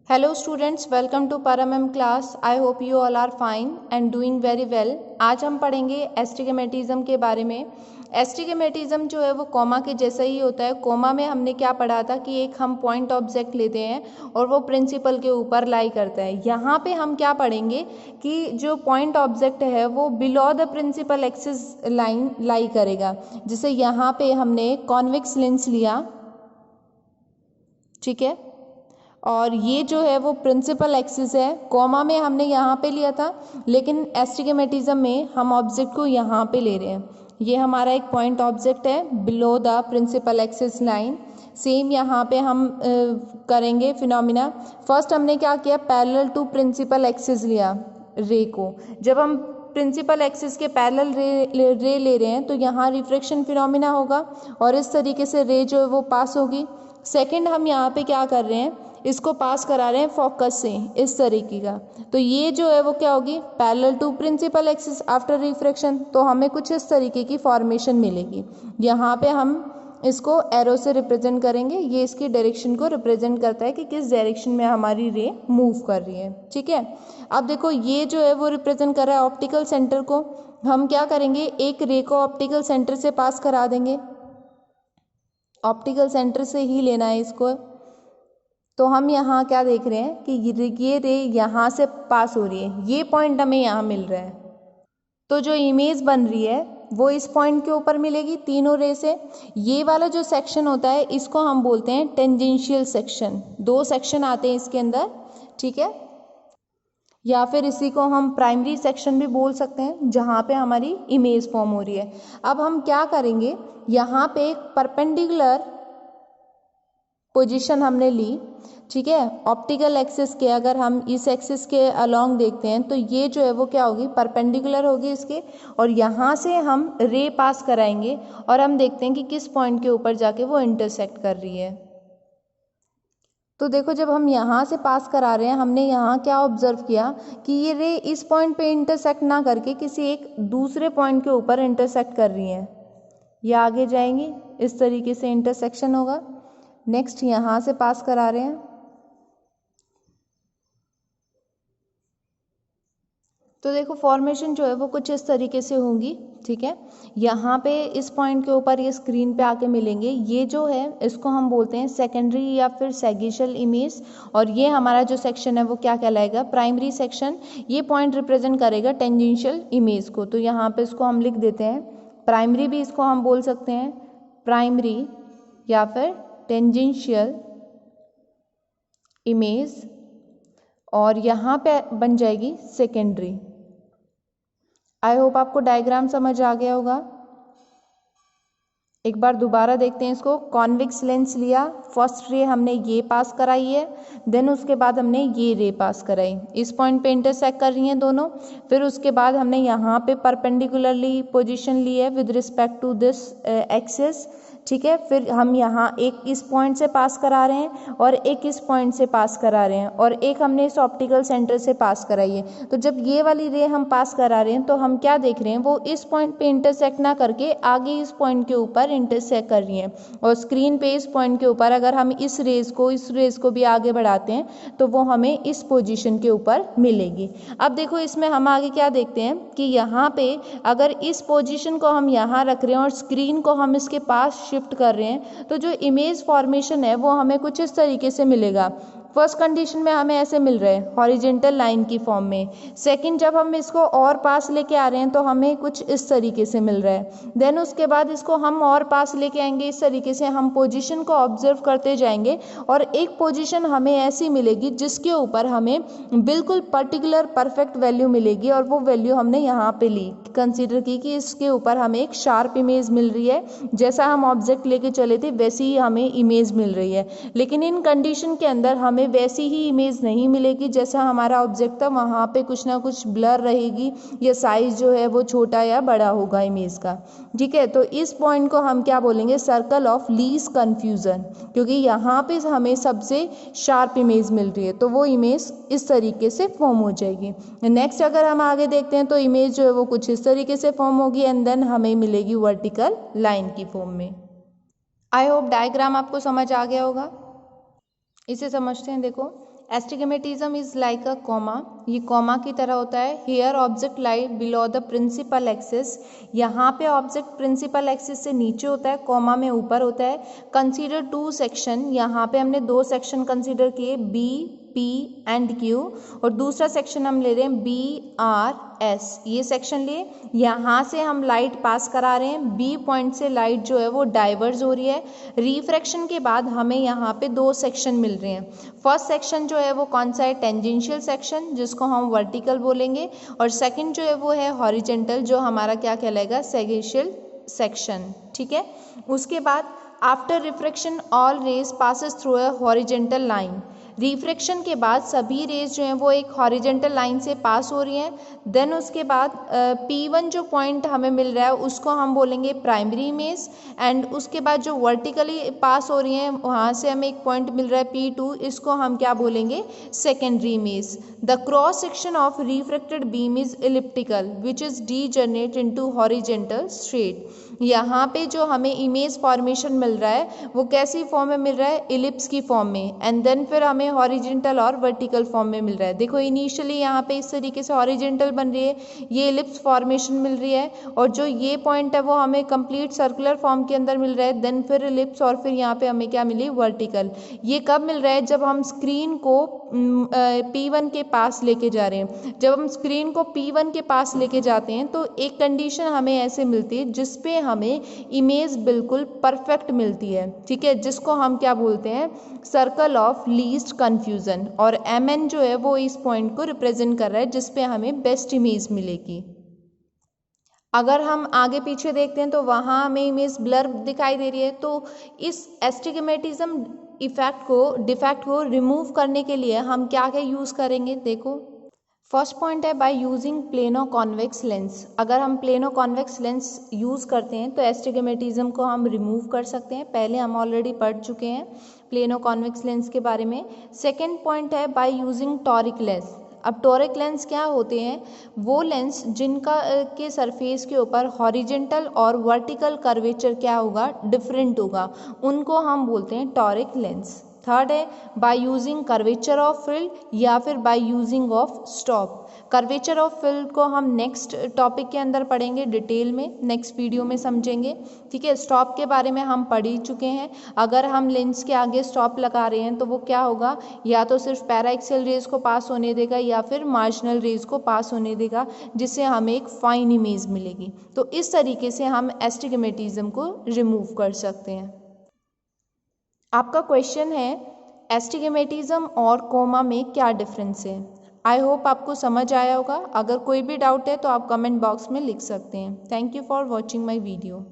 Hello students, welcome to Param class. I hope you all are fine and doing very well. आज हम पढ़ेंगे astigmatism के बारे में। एस्टिगमेटिज्म जो है वो कॉमा के जैसा ही होता है। कॉमा में हमने क्या पढ़ा था कि एक हम पॉइंट ऑब्जेक्ट लेते हैं और वो प्रिंसिपल के ऊपर लाई करता है। यहाँ पे हम क्या पढ़ेंगे कि जो पॉइंट ऑब्जेक्ट है वो below the principal axis line lie करेगा। जैसे यहाँ पे हमने कॉन्वेक्स लेंस लिया, ठीक है, और ये जो है वो प्रिंसिपल एक्सिस है। कॉमा में हमने यहाँ पे लिया था, लेकिन एस्टिगमेटिज्म में हम ऑब्जेक्ट को यहाँ पे ले रहे हैं। ये हमारा एक पॉइंट ऑब्जेक्ट है below the principal axis line. Same यहाँ पे हम करेंगे फिनोमिना। फर्स्ट हमने क्या किया, पैरेलल टू प्रिंसिपल एक्सिस लिया रे को। जब हम प्रिंसिपल एक्सिस के पैरेलल रे ले रहे हैं तो यहाँ रिफ्रैक्शन फिनोमिना होगा और इस तरीके से रे जो है वो पास होगी। सेकंड हम यहाँ पे क्या कर रहे हैं, इसको पास करा रहे हैं फोकस से, इस तरीके का। तो ये जो है वो क्या होगी, parallel to principal axis after refraction. तो हमें कुछ इस तरीके की फॉर्मेशन मिलेगी। यहाँ पे हम इसको एरो से रिप्रेजेंट करेंगे। ये इसकी डायरेक्शन को रिप्रेजेंट करता है कि किस डायरेक्शन में हमारी रे मूव कर रही है, ठीक है। अब देखो ये जो है वो रिप्रेजेंट कर रहा है ऑप्टिकल सेंटर को। हम क्या करेंगे, एक रे को ऑप्टिकल सेंटर से पास करा देंगे। ऑप्टिकल सेंटर से ही लेना है इसको। तो हम यहाँ क्या देख रहे हैं कि ये रे यहाँ से पास हो रही है, ये पॉइंट हमें यहाँ मिल रहा है। तो जो इमेज बन रही है वो इस पॉइंट के ऊपर मिलेगी तीनों रे से। ये वाला जो सेक्शन होता है इसको हम बोलते हैं टेंजेंशियल सेक्शन। दो सेक्शन आते हैं इसके अंदर, ठीक है, या फिर इसी को हम प्राइमरी सेक्शन भी बोल सकते हैं, जहाँ पे हमारी इमेज फॉर्म हो रही है। अब हम क्या करेंगे, यहाँ पे एक परपेंडिकुलर पोजीशन हमने ली, ठीक है, ऑप्टिकल एक्सिस के। अगर हम इस एक्सिस के अलोंग देखते हैं तो ये जो है वो क्या होगी, परपेंडिकुलर होगी इसके। और यहाँ से हम रे पास कराएंगे और हम देखते हैं कि किस पॉइंट के ऊपर जाके वो इंटरसेक्ट कर रही है। तो देखो जब हम यहाँ से पास करा रहे हैं, हमने यहाँ क्या ऑब्जर्व किया कि ये रे इस पॉइंट पे इंटरसेक्ट ना करके किसी एक दूसरे पॉइंट के ऊपर इंटरसेक्ट कर रही है। ये आगे जाएंगी, इस तरीके से इंटरसेक्शन होगा। नेक्स्ट यहाँ से पास करा रहे हैं, तो देखो फॉर्मेशन जो है वो कुछ इस तरीके से होंगी, ठीक है। यहाँ पे इस पॉइंट के ऊपर ये स्क्रीन पे आके मिलेंगे। ये जो है इसको हम बोलते हैं सेकेंडरी या फिर सैगिशल इमेज। और ये हमारा जो सेक्शन है वो क्या कहलाएगा, प्राइमरी सेक्शन। ये पॉइंट रिप्रेजेंट करेगा टेंजेंशियल इमेज को। तो यहाँ पे इसको हम लिख देते हैं, प्राइमरी भी इसको हम बोल सकते हैं, प्राइमरी या फिर टेंजेंशियल इमेज। और यहाँ पे बन जाएगी सेकेंडरी। आई होप आपको डायग्राम समझ आ गया होगा। एक बार दोबारा देखते हैं इसको। कॉन्वेक्स लेंस लिया, फर्स्ट रे हमने ये पास कराई है, देन उसके बाद हमने ये रे पास कराई, इस पॉइंट पे इंटरसेक्ट कर रही हैं दोनों। फिर उसके बाद हमने यहाँ पे परपेंडिकुलरली पोजीशन ली है with respect to this axis, ठीक है। फिर हम यहाँ एक इस पॉइंट से पास करा रहे हैं और एक इस पॉइंट से पास करा रहे हैं और एक हमने इस ऑप्टिकल सेंटर से पास कराई है। तो जब ये वाली रे हम पास करा रहे हैं तो हम क्या देख रहे हैं, वो इस पॉइंट पे इंटरसेक्ट ना करके आगे इस पॉइंट के ऊपर इंटरसेक्ट कर रही हैं। और स्क्रीन पे इस पॉइंट के ऊपर अगर हम इस रेस को भी आगे बढ़ाते हैं तो वो हमें इस पोजीशन के ऊपर मिलेगी। अब देखो इसमें हम आगे क्या देखते हैं कि यहाँ पे अगर इस पोजीशन को हम यहाँ रख रहे हैं और स्क्रीन को हम इसके पास शिफ्ट कर रहे हैं तो जो इमेज फॉर्मेशन है वो हमें कुछ इस तरीके से मिलेगा। फर्स्ट कंडीशन में हमें ऐसे मिल रहे हैं हॉरिजेंटल लाइन की फॉर्म में। सेकंड जब हम इसको और पास लेके आ रहे हैं तो हमें कुछ इस तरीके से मिल रहा है। देन उसके बाद इसको हम और पास लेके आएंगे, इस तरीके से हम पोजीशन को ऑब्जर्व करते जाएंगे और एक पोजीशन हमें ऐसी मिलेगी जिसके ऊपर हमें बिल्कुल पर्टिकुलर परफेक्ट वैल्यू मिलेगी। और वो वैल्यू हमने यहाँ पे ली, कंसीडर की कि इसके ऊपर हमें एक शार्प इमेज मिल रही है, जैसा हम ऑब्जेक्ट लेके चले थे वैसी ही हमें इमेज मिल रही है। लेकिन इन कंडीशन के अंदर हमें वैसी ही इमेज नहीं मिलेगी जैसा हमारा ऑब्जेक्ट था, वहाँ पे कुछ ना कुछ ब्लर रहेगी या साइज जो है वो छोटा या बड़ा होगा इमेज का, ठीक है। तो इस पॉइंट को हम क्या बोलेंगे, सर्कल ऑफ लीस्ट कंफ्यूजन, क्योंकि यहाँ पे हमें सबसे शार्प इमेज मिल रही है तो वो इमेज इस तरीके से फॉर्म हो जाएगी। नेक्स्ट अगर हम आगे देखते हैं तो इमेज जो है वो कुछ इस तरीके से फॉर्म होगी एंड देन हमें मिलेगी वर्टिकल लाइन की फॉर्म में। आई होप डायग्राम आपको समझ आ गया होगा। इसे समझते हैं। देखो astigmatism is like a comma, ये कॉमा की तरह होता है। Here object lie below the principal axis, यहाँ पे ऑब्जेक्ट प्रिंसिपल एक्सिस से नीचे होता है, कॉमा में ऊपर होता है। कंसीडर टू सेक्शन, यहाँ पे हमने दो सेक्शन कंसीडर किए, बी पी एंड क्यू, और दूसरा सेक्शन हम ले रहे हैं बी आर एस, ये सेक्शन लिए। यहाँ से हम लाइट पास करा रहे हैं, बी पॉइंट से लाइट जो है वो डाइवर्ज हो रही है। रिफ्रैक्शन के बाद हमें यहाँ पे दो सेक्शन मिल रहे हैं। फर्स्ट सेक्शन जो है वो कौन सा है, टेंजेंशियल सेक्शन, जिसको हम वर्टिकल बोलेंगे, और सेकंड जो है वो है हॉरिजेंटल, जो हमारा क्या कहलाएगा, सेगेशियल सेक्शन। ठीक है, उसके बाद after refraction all rays passes through a horizontal line, refraction के बाद सभी रेज जो हैं वो एक हॉरिजेंटल लाइन से पास हो रही हैं। देन उसके बाद P1 जो पॉइंट हमें मिल रहा है उसको हम बोलेंगे प्राइमरी इमेज, एंड उसके बाद जो वर्टिकली पास हो रही हैं वहाँ से हमें एक पॉइंट मिल रहा है P2, इसको हम क्या बोलेंगे, secondary image. The cross section of refracted beam is elliptical which is degenerate into horizontal straight, यहाँ पे जो हमें इमेज फॉर्मेशन मिल रहा है वो कैसी फॉर्म में मिल रहा है, इलिप्स की फॉर्म में, एंड देन फिर हमें हॉरिजेंटल और वर्टिकल फॉर्म में मिल रहा है। देखो इनिशियली यहाँ पे इस तरीके से हॉरिजेंटल बन रही है, ये इलिप्स फॉर्मेशन मिल रही है, और जो ये पॉइंट है वो हमें कंप्लीट सर्कुलर फॉर्म के अंदर मिल रहा है, देन फिर इलिप्स, और फिर यहाँ पे हमें क्या मिली, वर्टिकल। ये कब मिल रहा है, जब हम स्क्रीन को P1 के पास लेके जा रहे हैं। जब हम स्क्रीन को P1 के पास लेके जाते हैं तो एक कंडीशन हमें ऐसे मिलती है जिसपे हमें इमेज बिल्कुल परफेक्ट मिलती है। ठीक है, जिसको हम क्या बोलते हैं, सर्कल ऑफ लीस्ट कन्फ्यूजन, और MN जो है वो इस पॉइंट को रिप्रेजेंट कर रहा है जिसपे हमें बेस्ट इमेज मिलेगी। अगर हम आगे पीछे देखते हैं तो वहाँ हमें इमेज ब्लर दिखाई दे रही है। तो इस एस्टिग्मेटिज्म डिफेक्ट को रिमूव करने के लिए हम क्या क्या यूज़ करेंगे, देखो फर्स्ट पॉइंट है by using plano convex lens. अगर हम प्लेनो कॉन्वेक्स लेंस यूज़ करते हैं तो एस्टिग्मेटिज्म को हम रिमूव कर सकते हैं, पहले हम ऑलरेडी पढ़ चुके हैं प्लेनो कॉन्वेक्स लेंस के बारे में। सेकेंड पॉइंट है बाय यूजिंग टॉरिक लेंस। अब टॉरिक लेंस क्या होते हैं, वो लेंस जिनका के सरफेस के ऊपर हॉरिजेंटल और वर्टिकल कर्वेचर क्या होगा, डिफरेंट होगा, उनको हम बोलते हैं टॉरिक लेंस। थर्ड है by using curvature of field या फिर by using of stop. Curvature of field को हम नेक्स्ट टॉपिक के अंदर पढ़ेंगे डिटेल में, नेक्स्ट वीडियो में समझेंगे। ठीक है, स्टॉप के बारे में हम पढ़ ही चुके हैं। अगर हम लेंस के आगे स्टॉप लगा रहे हैं तो वो क्या होगा, या तो सिर्फ पैराएक्सियल रेज को पास होने देगा या फिर मार्जिनल रेज को पास होने देगा, जिससे हमें एक फाइन इमेज मिलेगी। तो इस तरीके से हम एस्टिग्मेटिज्म को रिमूव कर सकते हैं। आपका क्वेश्चन है एस्टिग्मेटिज्म और कोमा में क्या डिफरेंस है। आई होप आपको समझ आया होगा। अगर कोई भी डाउट है तो आप कमेंट बॉक्स में लिख सकते हैं। Thank you for watching my video.